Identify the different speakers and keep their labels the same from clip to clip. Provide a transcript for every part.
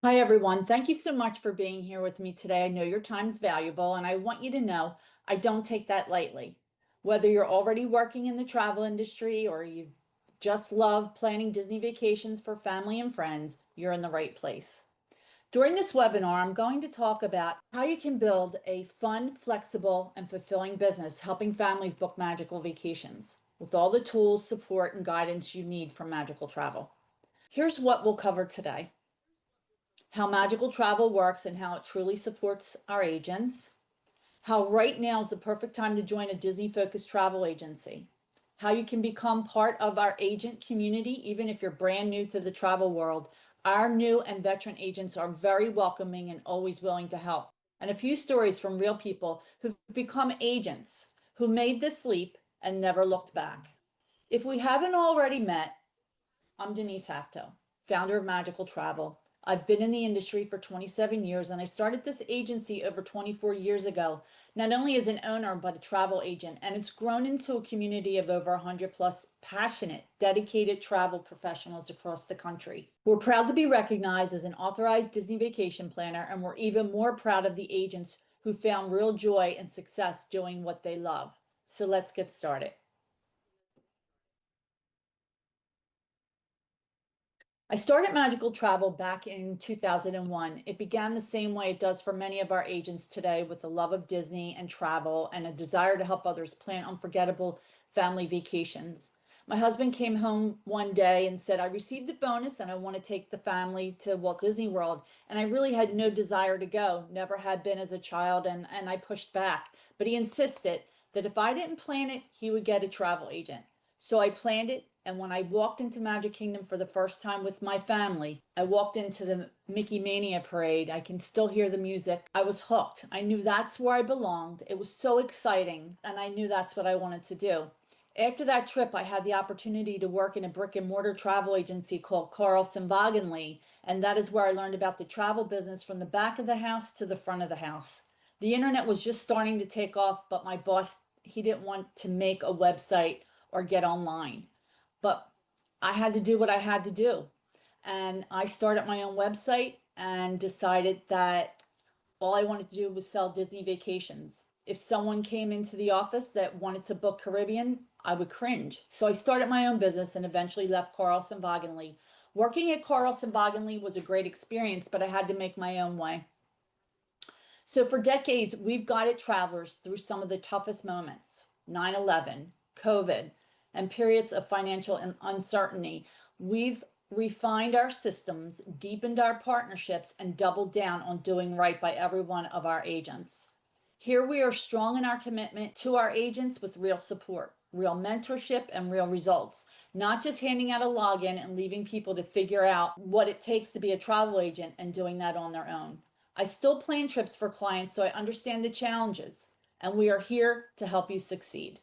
Speaker 1: Hi, everyone. Thank you so much for being here with me today. I know your time is valuable, and I want you to know I don't take that lightly. Whether you're already working in the travel industry or you just love planning Disney vacations for family and friends, you're in the right place. During this webinar, I'm going to talk about how you can build a fun, flexible, and fulfilling business helping families book magical vacations with all the tools, support, and guidance you need from Magical Travel. Here's what we'll cover today: how magical travel works and how it truly supports our agents, how right now is the perfect time to join a Disney-focused travel agency, how you can become part of our agent community even if you're brand new to the travel world. Our new and veteran agents are very welcoming and always willing to help. And a few stories from real people who've become agents who made this leap and never looked back. If we haven't already met, I'm Denise Hafto, founder of Magical Travel. I've been in the industry for 27 years and I started this agency over 24 years ago, not only as an owner, but a travel agent. And it's grown into a community of over 100 plus passionate, dedicated travel professionals across the country. We're proud to be recognized as an authorized Disney vacation planner, and we're even more proud of the agents who found real joy and success doing what they love. So let's get started. I started Magical Travel back in 2001. It began the same way it does for many of our agents today, with a love of Disney and travel and a desire to help others plan unforgettable family vacations. My husband came home one day and said, I received a bonus and I want to take the family to Walt Disney World. And I really had no desire to go, never had been as a child, and I pushed back. But he insisted that if I didn't plan it, he would get a travel agent. So I planned it, and when I walked into Magic Kingdom for the first time with my family, I walked into the Mickey Mania parade. I can still hear the music. I was hooked. I knew that's where I belonged. It was so exciting, and I knew that's what I wanted to do. After that trip, I had the opportunity to work in a brick and mortar travel agency called Carlson Wagenly, and that is where I learned about the travel business from the back of the house to the front of the house. The internet was just starting to take off, but my boss, he didn't want to make a website or get online. But I had to do what I had to do. And I started my own website and decided that all I wanted to do was sell Disney vacations. If someone came into the office that wanted to book Caribbean, I would cringe. So I started my own business and eventually left Carlson Wagenly. Working at Carlson Wagenly was a great experience, but I had to make my own way. So for decades, we've guided travelers through some of the toughest moments: 9/11, COVID, and periods of financial uncertainty. We've refined our systems, deepened our partnerships, and doubled down on doing right by every one of our agents. Here we are strong in our commitment to our agents with real support, real mentorship, and real results, not just handing out a login and leaving people to figure out what it takes to be a travel agent and doing that on their own. I still plan trips for clients, so I understand the challenges, and we are here to help you succeed.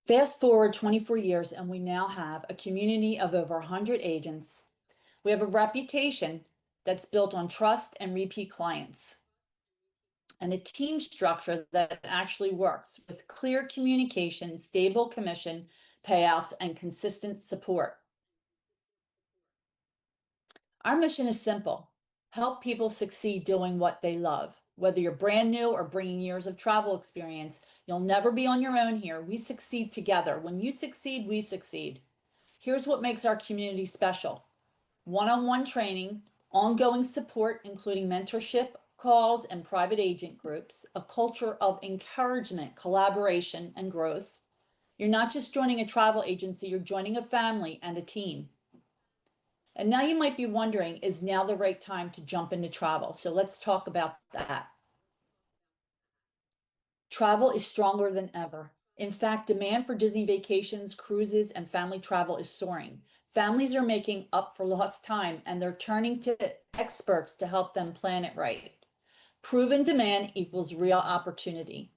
Speaker 1: Fast forward 24 years, and we now have a community of over 100 agents. We have a reputation that's built on trust and repeat clients, and a team structure that actually works with clear communication, stable commission payouts, and consistent support. Our mission is simple: help people succeed doing what they love. Whether you're brand new or bringing years of travel experience, you'll never be on your own here. We succeed together. When you succeed, we succeed. Here's what makes our community special: one-on-one training, ongoing support, including mentorship calls and private agent groups, a culture of encouragement, collaboration, and growth. You're not just joining a travel agency, you're joining a family and a team. And now you might be wondering, is now the right time to jump into travel? So let's talk about that. Travel is stronger than ever. In fact, demand for Disney vacations, cruises, and family travel is soaring. Families are making up for lost time and they're turning to experts to help them plan it right. Proven demand equals real opportunity.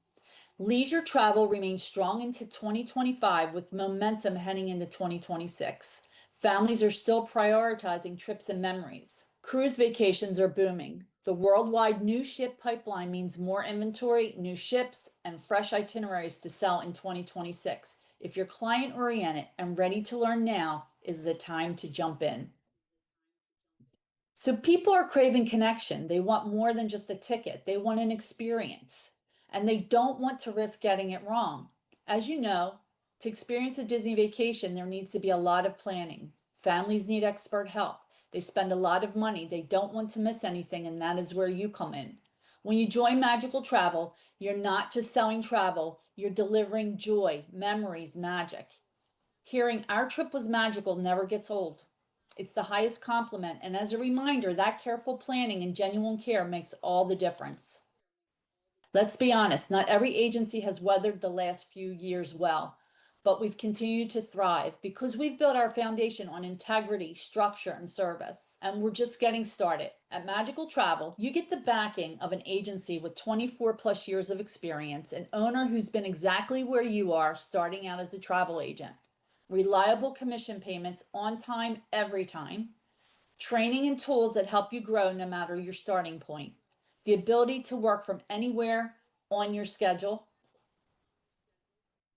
Speaker 1: Leisure travel remains strong into 2025 with momentum heading into 2026. Families are still prioritizing trips and memories. Cruise vacations are booming. The worldwide new ship pipeline means more inventory, new ships, and fresh itineraries to sell in 2026. If you're client oriented and ready to learn, now is the time to jump in. So people are craving connection. They want more than just a ticket. They want an experience and they don't want to risk getting it wrong. As you know, to experience a Disney vacation, there needs to be a lot of planning. Families need expert help. They spend a lot of money. They don't want to miss anything, and that is where you come in. When you join Magical Travel, you're not just selling travel, you're delivering joy, memories, magic. Hearing our trip was magical never gets old. It's the highest compliment, and as a reminder, that careful planning and genuine care makes all the difference. Let's be honest, not every agency has weathered the last few years well, but we've continued to thrive because we've built our foundation on integrity, structure, and service. And we're just getting started. At Magical Travel, you get the backing of an agency with 24 plus years of experience, an owner who's been exactly where you are starting out as a travel agent, reliable commission payments on time, every time, training and tools that help you grow no matter your starting point, the ability to work from anywhere on your schedule.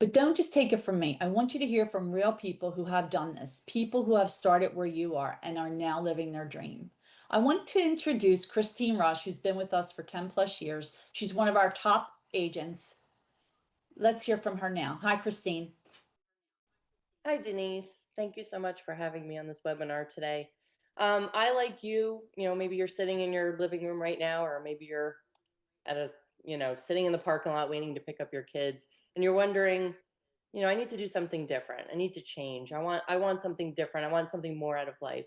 Speaker 1: But don't just take it from me. I want you to hear from real people who have done this, people who have started where you are and are now living their dream. I want to introduce Christine Rush, who's been with us for 10 plus years. She's one of our top agents. Let's hear from her now. Hi, Christine.
Speaker 2: Hi, Denise. Thank you so much for having me on this webinar today. I, like you, maybe you're sitting in your living room right now, or maybe you're at sitting in the parking lot waiting to pick up your kids, and you're wondering, I need to do something different. I need to change. I want something different. I want something more out of life.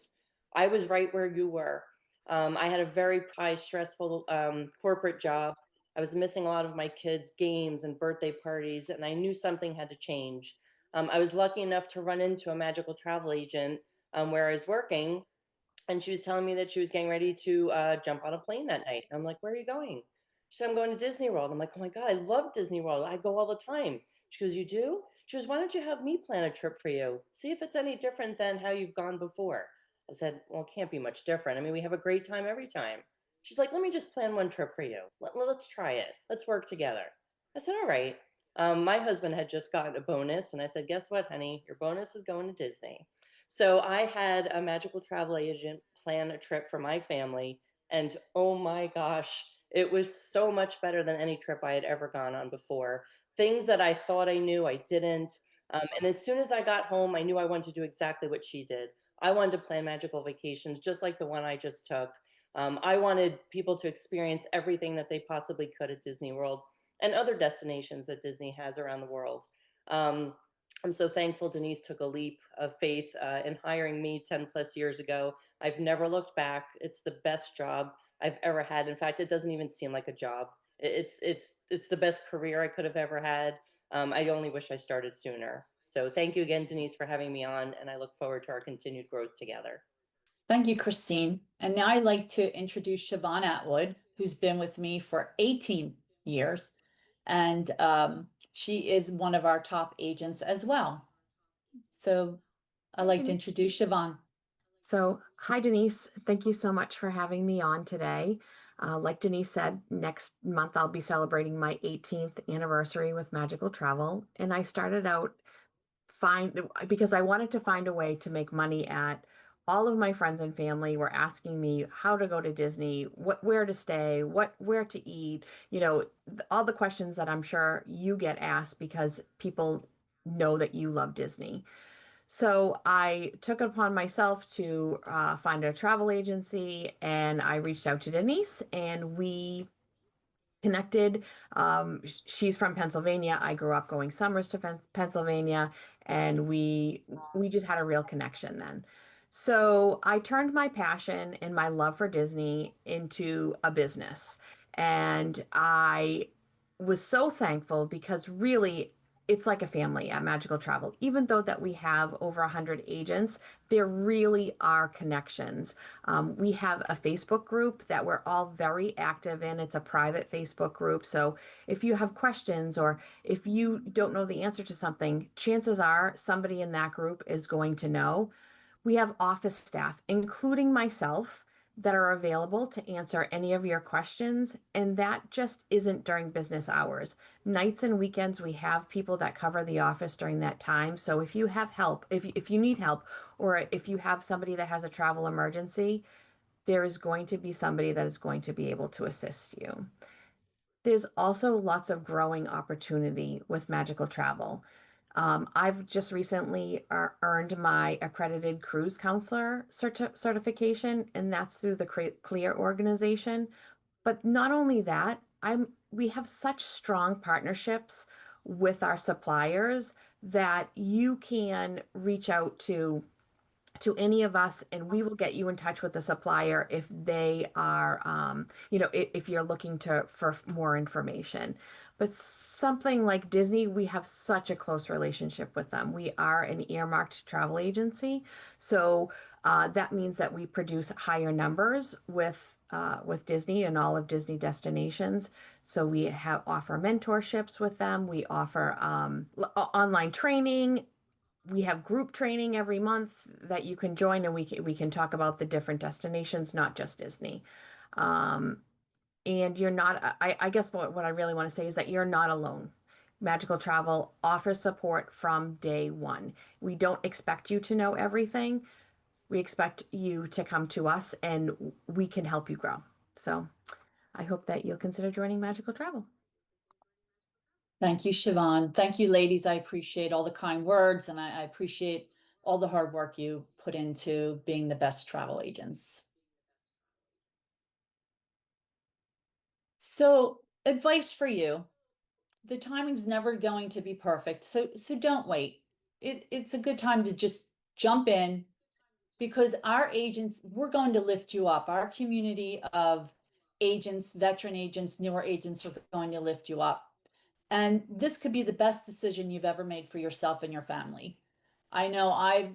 Speaker 2: I was right where you were. I had a very high, stressful corporate job. I was missing a lot of my kids' games and birthday parties, and I knew something had to change. I was lucky enough to run into a magical travel agent where I was working, and she was telling me that she was getting ready to jump on a plane that night. I'm like, "Where are you going?" She said, "I'm going to Disney World." I'm like, "Oh my God, I love Disney World. I go all the time." She goes, "You do?" She goes, "Why don't you have me plan a trip for you? See if it's any different than how you've gone before." I said, "Well, it can't be much different. I mean, we have a great time every time." She's like, "Let me just plan one trip for you. Let's try it. Let's work together." I said, "All right." My husband had just gotten a bonus, and I said, "Guess what, honey? Your bonus is going to Disney." So I had a magical travel agent plan a trip for my family, and oh my gosh, it was so much better than any trip I had ever gone on before. Things that I thought I knew, I didn't. And as soon as I got home, I knew I wanted to do exactly what she did. I wanted to plan magical vacations just like the one I just took. I wanted people to experience everything that they possibly could at Disney World and other destinations that Disney has around the world. Um, I'm so thankful Denise took a leap of faith in hiring me 10 plus years ago. I've never looked back. It's the best job I've ever had. In fact, it doesn't even seem like a job. It's the best career I could have ever had. I only wish I started sooner. So thank you again, Denise, for having me on, and I look forward to our continued growth together.
Speaker 1: Thank you, Christine. And now I'd like to introduce Siobhan Atwood, who's been with me for 18 years. And she is one of our top agents as well. So I'd
Speaker 3: Hi,
Speaker 1: like to
Speaker 3: Denise.
Speaker 1: introduce Siobhan.
Speaker 3: Hi, Denise. Thank you so much for having me on today. Like Denise said, next month I'll be celebrating my 18th anniversary with Magical Travel. And I started out because I wanted to find a way to make money at all of my friends and family were asking me how to go to Disney, where to stay, where to eat, all the questions that I'm sure you get asked because people know that you love Disney. So I took it upon myself to find a travel agency and I reached out to Denise and we connected. She's from Pennsylvania. I grew up going summers to Pennsylvania and we just had a real connection then. So I turned my passion and my love for Disney into a business. And I was so thankful because really it's like a family at Magical Travel. Even though that we have over 100 agents, there really are connections. We have a Facebook group that we're all very active in. It's a private Facebook group. So if you have questions or if you don't know the answer to something, chances are somebody in that group is going to know. We have office staff, including myself, that are available to answer any of your questions. And that just isn't during business hours. Nights and weekends, we have people that cover the office during that time. So if you have help, if you need help, or if you have somebody that has a travel emergency, there is going to be somebody that is going to be able to assist you. There's also lots of growing opportunity with Magical Travel. I've just recently earned my accredited cruise counselor certification, and that's through the CLEAR organization. But not only that, we have such strong partnerships with our suppliers that you can reach out to any of us, and we will get you in touch with the supplier if they are, if you're looking for more information. But something like Disney, we have such a close relationship with them. We are an earmarked travel agency, so that means that we produce higher numbers with Disney and all of Disney destinations. So we offer mentorships with them. We offer online training. We have group training every month that you can join, and we can talk about the different destinations, not just Disney. And you're not, I guess what I really want to say is that you're not alone. Magical Travel offers support from day one. We don't expect you to know everything. We expect you to come to us, and we can help you grow. So I hope that you'll consider joining Magical Travel.
Speaker 1: Thank you, Siobhan. Thank you, ladies. I appreciate all the kind words, and I appreciate all the hard work you put into being the best travel agents. So, advice for you. The timing's never going to be perfect, so don't wait. It's a good time to just jump in, because our agents, we're going to lift you up. Our community of agents, veteran agents, newer agents are going to lift you up. And this could be the best decision you've ever made for yourself and your family. I know I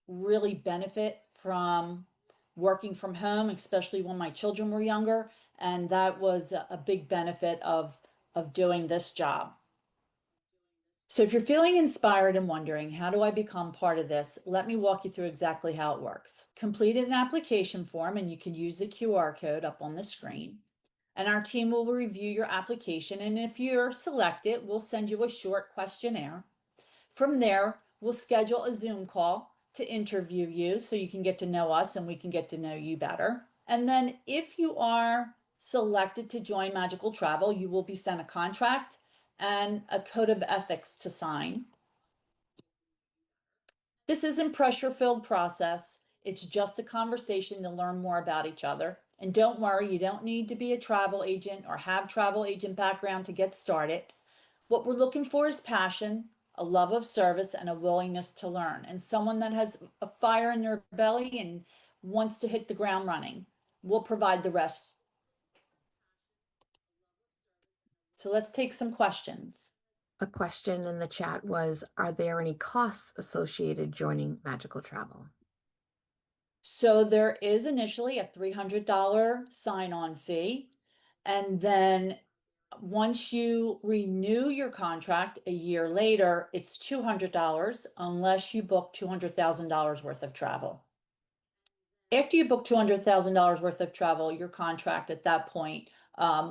Speaker 1: really benefit from working from home, especially when my children were younger. And that was a big benefit of doing this job. So if you're feeling inspired and wondering, how do I become part of this? Let me walk you through exactly how it works. Complete an application form, and you can use the QR code up on the screen. And our team will review your application. And if you're selected, we'll send you a short questionnaire. From there, we'll schedule a Zoom call to interview you so you can get to know us and we can get to know you better. And then if you are selected to join Magical Travel, you will be sent a contract and a code of ethics to sign. This isn't pressure-filled process. It's just a conversation to learn more about each other. And don't worry, you don't need to be a travel agent or have travel agent background to get started. What we're looking for is passion, a love of service, and a willingness to learn, and someone that has a fire in their belly and wants to hit the ground running. We'll provide the rest. So let's take some questions.
Speaker 3: A question in the chat was, are there any costs associated joining Magical Travel?
Speaker 1: So there is initially a $300 sign-on fee. And then once you renew your contract a year later, it's $200 unless you book $200,000 worth of travel. After you book $200,000 worth of travel, your contract at that point,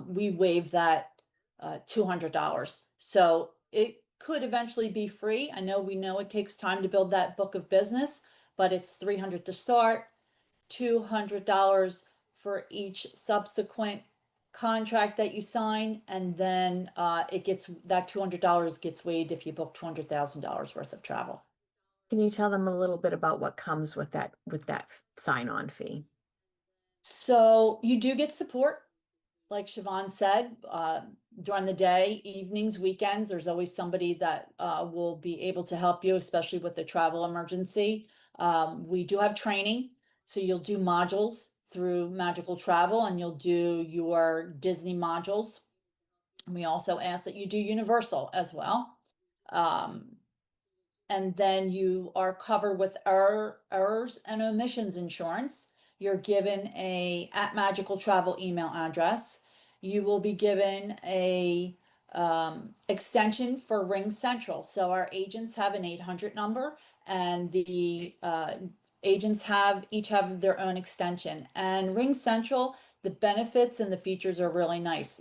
Speaker 1: we waive that $200. So it could eventually be free. We know it takes time to build that book of business, but it's $300 to start, $200 for each subsequent contract that you sign, and then that $200 gets waived if you book $200,000 worth of travel.
Speaker 3: Can you tell them a little bit about what comes with that sign-on fee?
Speaker 1: So you do get support, like Siobhan said, during the day, evenings, weekends. There's always somebody that will be able to help you, especially with a travel emergency. We do have training, so you'll do modules through Magical Travel, and you'll do your Disney modules. And we also ask that you do Universal as well. And then you are covered with errors and omissions insurance. You're given at Magical Travel email address. You will be given a extension for Ring Central. So our agents have an 800 number, and the agents each have their own extension. And Ring Central, the benefits and the features are really nice.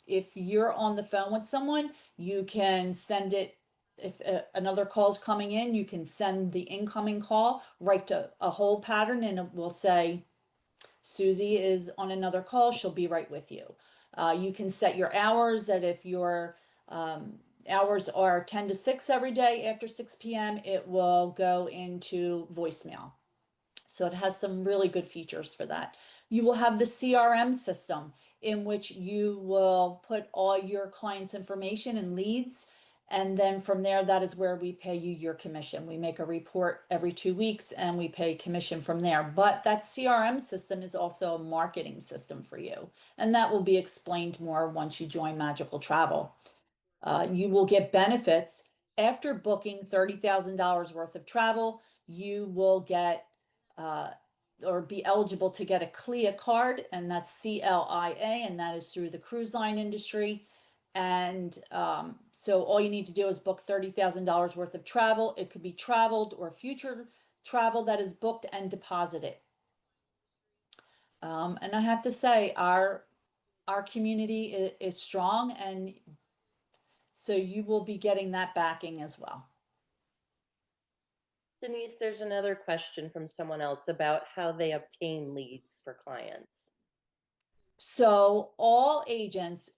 Speaker 1: If you're on the phone with someone, you can send it. If another call is coming in, you can send the incoming call right to a hold pattern, and it will say, Susie is on another call. She'll be right with you. You can set your hours that if your hours are 10 to 6 every day after 6 p.m., it will go into voicemail. So it has some really good features for that. You will have the CRM system in which you will put all your clients' information and leads. And then from there, that is where we pay you your commission. We make a report every 2 weeks and we pay commission from there. But that CRM system is also a marketing system for you. And that will be explained more once you join Magical Travel. You will get benefits after booking $30,000 worth of travel. You will get or be eligible to get a CLIA card, and that's CLIA, and that is through the cruise line industry. And so all you need to do is book $30,000 worth of travel. It could be traveled or future travel that is booked and deposited. And I have to say, our community is strong, and so you will be getting that backing as well.
Speaker 2: Denise, there's another question from someone else about how they obtain leads for clients.
Speaker 1: So all agents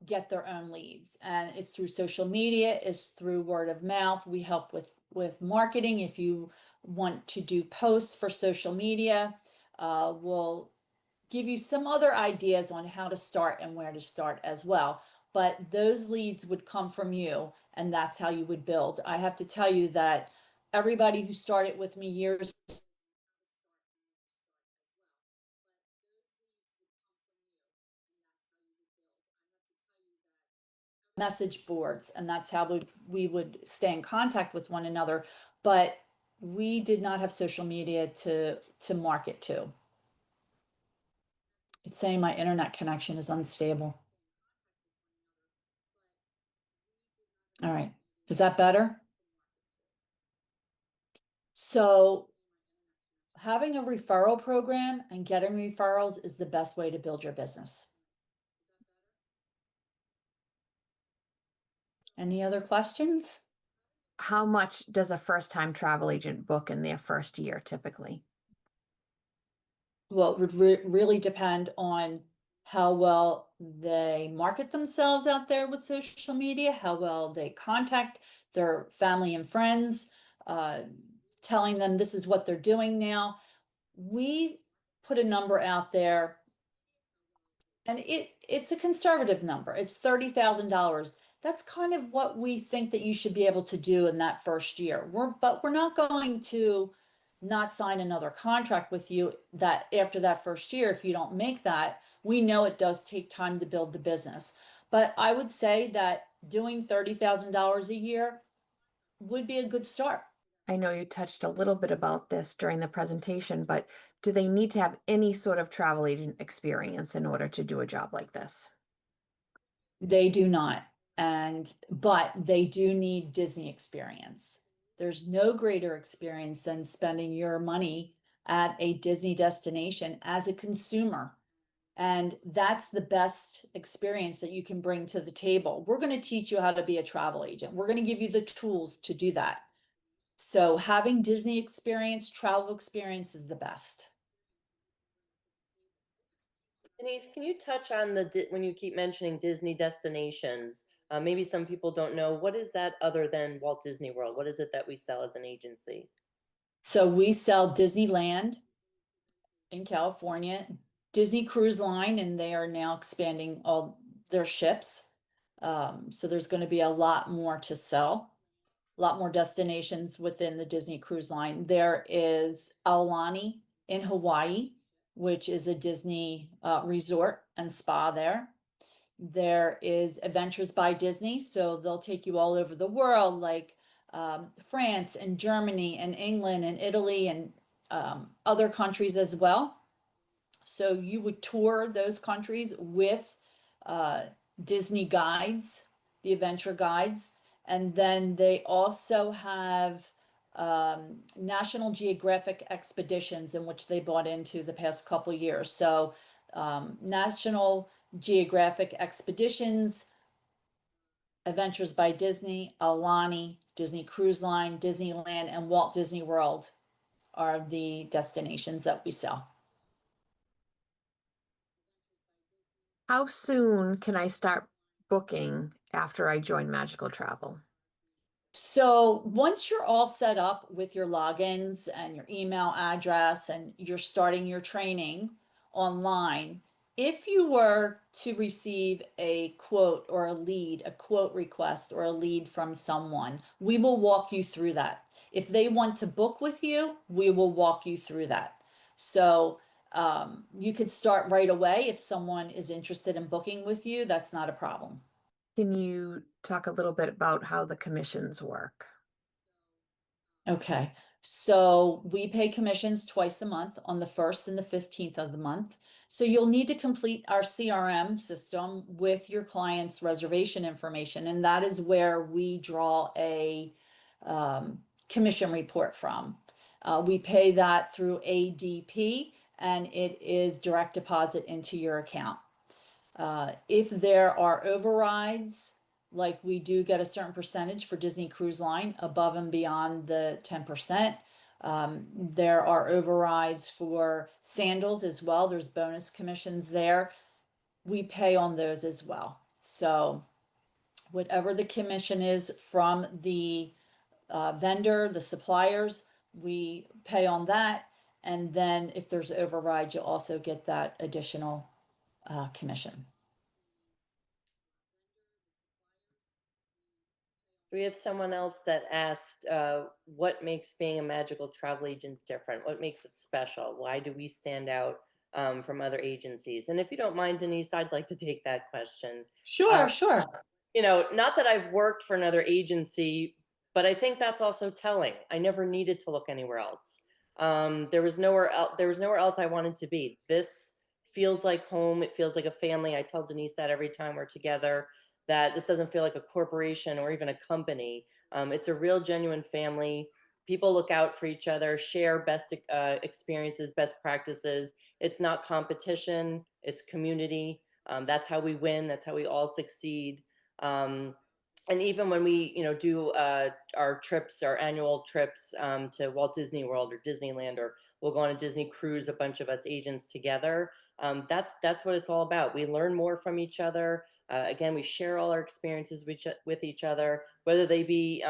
Speaker 1: get their own leads, and it's through social media, it's through word of mouth. We help with marketing. If you want to do posts for social media, we'll give you some other ideas on how to start and where to start as well. But those leads would come from you, and that's how you would build. I have to tell you that everybody who started with me years message boards, and that's how we would stay in contact with one another. But we did not have social media to market to. It's saying my internet connection is unstable. All right, is that better? So having a referral program and getting referrals is the best way to build your business. Any other questions?
Speaker 3: How much does a first-time travel agent book in their first year typically?
Speaker 1: Well, it would really depend on how well they market themselves out there with social media, how well they contact their family and friends, telling them this is what they're doing now. We put a number out there, and it's a conservative number. It's $30,000. That's kind of what we think that you should be able to do in that first year. But we're not going to not sign another contract with you that after that first year, if you don't make that. We know it does take time to build the business. But I would say that doing $30,000 a year would be a good start.
Speaker 3: I know you touched a little bit about this during the presentation, but do they need to have any sort of travel agent experience in order to do a job like this?
Speaker 1: They do not. But they do need Disney experience. There's no greater experience than spending your money at a Disney destination as a consumer. And that's the best experience that you can bring to the table. We're going to teach you how to be a travel agent. We're going to give you the tools to do that. So having Disney experience, travel experience is the best.
Speaker 2: Denise, can you touch on when you keep mentioning Disney destinations? Maybe some people don't know, what is that other than Walt Disney World? What is it that we sell as an agency?
Speaker 1: So we sell Disneyland in California, Disney Cruise Line, and they are now expanding all their ships. So there's going to be a lot more to sell, a lot more destinations within the Disney Cruise Line. There is Aulani in Hawaii, which is a Disney resort and spa there. There is Adventures by Disney, so they'll take you all over the world, like France and Germany and England and Italy and other countries as well. So you would tour those countries with Disney guides, the adventure guides. And then they also have National Geographic expeditions, in which they bought into the past couple years. So National Geographic expeditions, Adventures by Disney, Aulani, Disney Cruise Line, Disneyland, and Walt Disney World are the destinations that we sell.
Speaker 3: How soon can I start booking after I join Magical Travel?
Speaker 1: So once you're all set up with your logins and your email address and you're starting your training online, if you were to receive a quote or a lead, a quote request or a lead from someone, we will walk you through that. If they want to book with you, we will walk you through that. So you could start right away if someone is interested in booking with you. That's not a problem.
Speaker 3: Can you talk a little bit about how the commissions work?
Speaker 1: Okay, so we pay commissions twice a month on the 1st and the 15th of the month. So you'll need to complete our CRM system with your client's reservation information, and that is where we draw a commission report from. We pay that through ADP, and it is direct deposit into your account. If there are overrides, like we do get a certain percentage for Disney Cruise Line above and beyond the 10%. There are overrides for sandals as well. There's bonus commissions there. We pay on those as well. So whatever the commission is from the vendor, the suppliers, we pay on that. And then if there's override, you'll also get that additional commission.
Speaker 2: We have someone else that asked, what makes being a magical travel agent different? What makes it special? Why do we stand out from other agencies? And if you don't mind, Denise, I'd like to take that question.
Speaker 1: Sure, sure.
Speaker 2: Not that I've worked for another agency, but I think that's also telling. I never needed to look anywhere else. There was nowhere else. There was nowhere else I wanted to be. This feels like home. It feels like a family. I tell Denise that every time we're together, that this doesn't feel like a corporation or even a company. It's a real, genuine family. People look out for each other, share best experiences, best practices. It's not competition. It's community. That's how we win. That's how we all succeed. Um, and even when we, do our trips, our annual trips to Walt Disney World or Disneyland, or we'll go on a Disney cruise, a bunch of us agents together. That's what it's all about. We learn more from each other. Again, we share all our experiences with each other, whether they be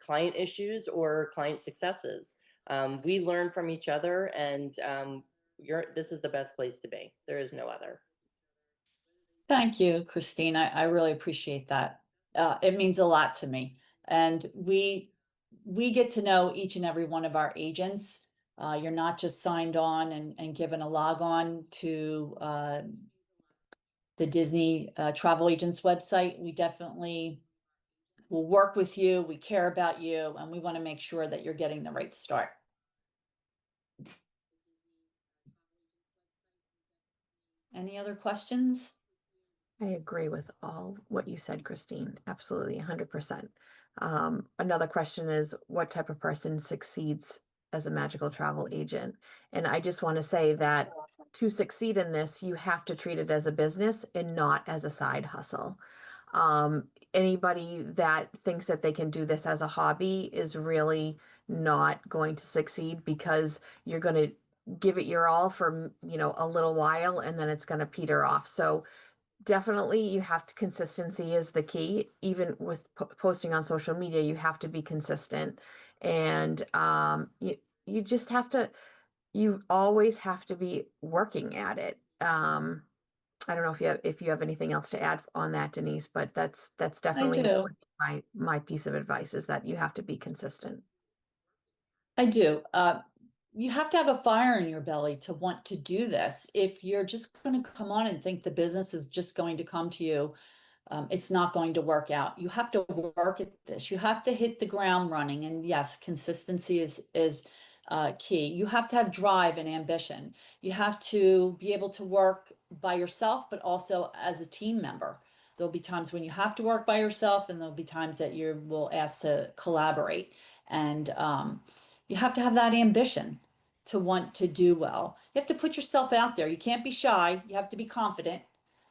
Speaker 2: client issues or client successes. We learn from each other, and this is the best place to be. There is no other.
Speaker 1: Thank you, Christine. I really appreciate that. It means a lot to me. And we get to know each and every one of our agents. You're not just signed on and given a log on to the Disney Travel Agents website. We definitely will work with you. We care about you, and we want to make sure that you're getting the right start. Any other questions?
Speaker 3: I agree with all what you said, Christine. Absolutely, 100%. Another question is, what type of person succeeds as a magical travel agent? And I just want to say that to succeed in this, you have to treat it as a business and not as a side hustle. Anybody that thinks that they can do this as a hobby is really not going to succeed, because you're going to give it your all for, a little while, and then it's going to peter off. So definitely you have to, consistency is the key. Even with posting on social media, you have to be consistent. And you just have to, you always have to be working at it. I don't know if you have anything else to add on that, Denise, but that's
Speaker 1: I
Speaker 3: definitely
Speaker 1: do.
Speaker 3: my piece of advice, is that you have to be consistent.
Speaker 1: I do. You have to have a fire in your belly to want to do this. If you're just going to come on and think the business is just going to come to you, it's not going to work out. You have to work at this. You have to hit the ground running. And yes, consistency is key. You have to have drive and ambition. You have to be able to work by yourself, but also as a team member. There'll be times when you have to work by yourself, and there'll be times that you will ask to collaborate. And you have to have that ambition to want to do well. You have to put yourself out there. You can't be shy. You have to be confident.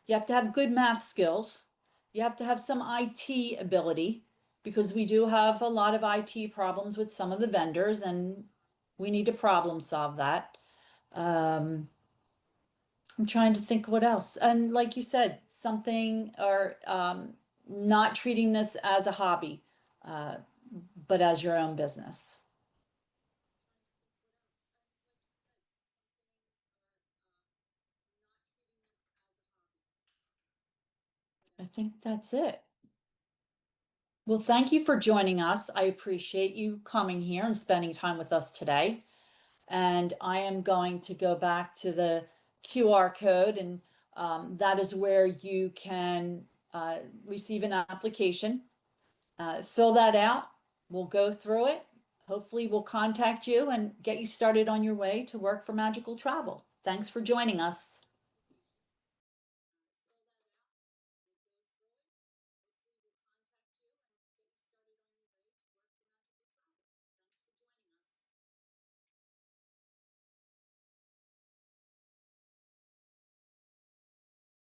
Speaker 1: You have to have good math skills. You have to have some IT ability, because we do have a lot of IT problems with some of the vendors, and we need to problem solve that. I'm trying to think what else. And like you said, something or not treating this as a hobby, uh, but as your own business. I think that's it. Well, thank you for joining us. I appreciate you coming here and spending time with us today. And I am going to go back to the QR code, and that is where you can receive an application. Fill that out. We'll go through it. Hopefully, we'll contact you and get you started on your way to work for Magical Travel. Thanks for joining us.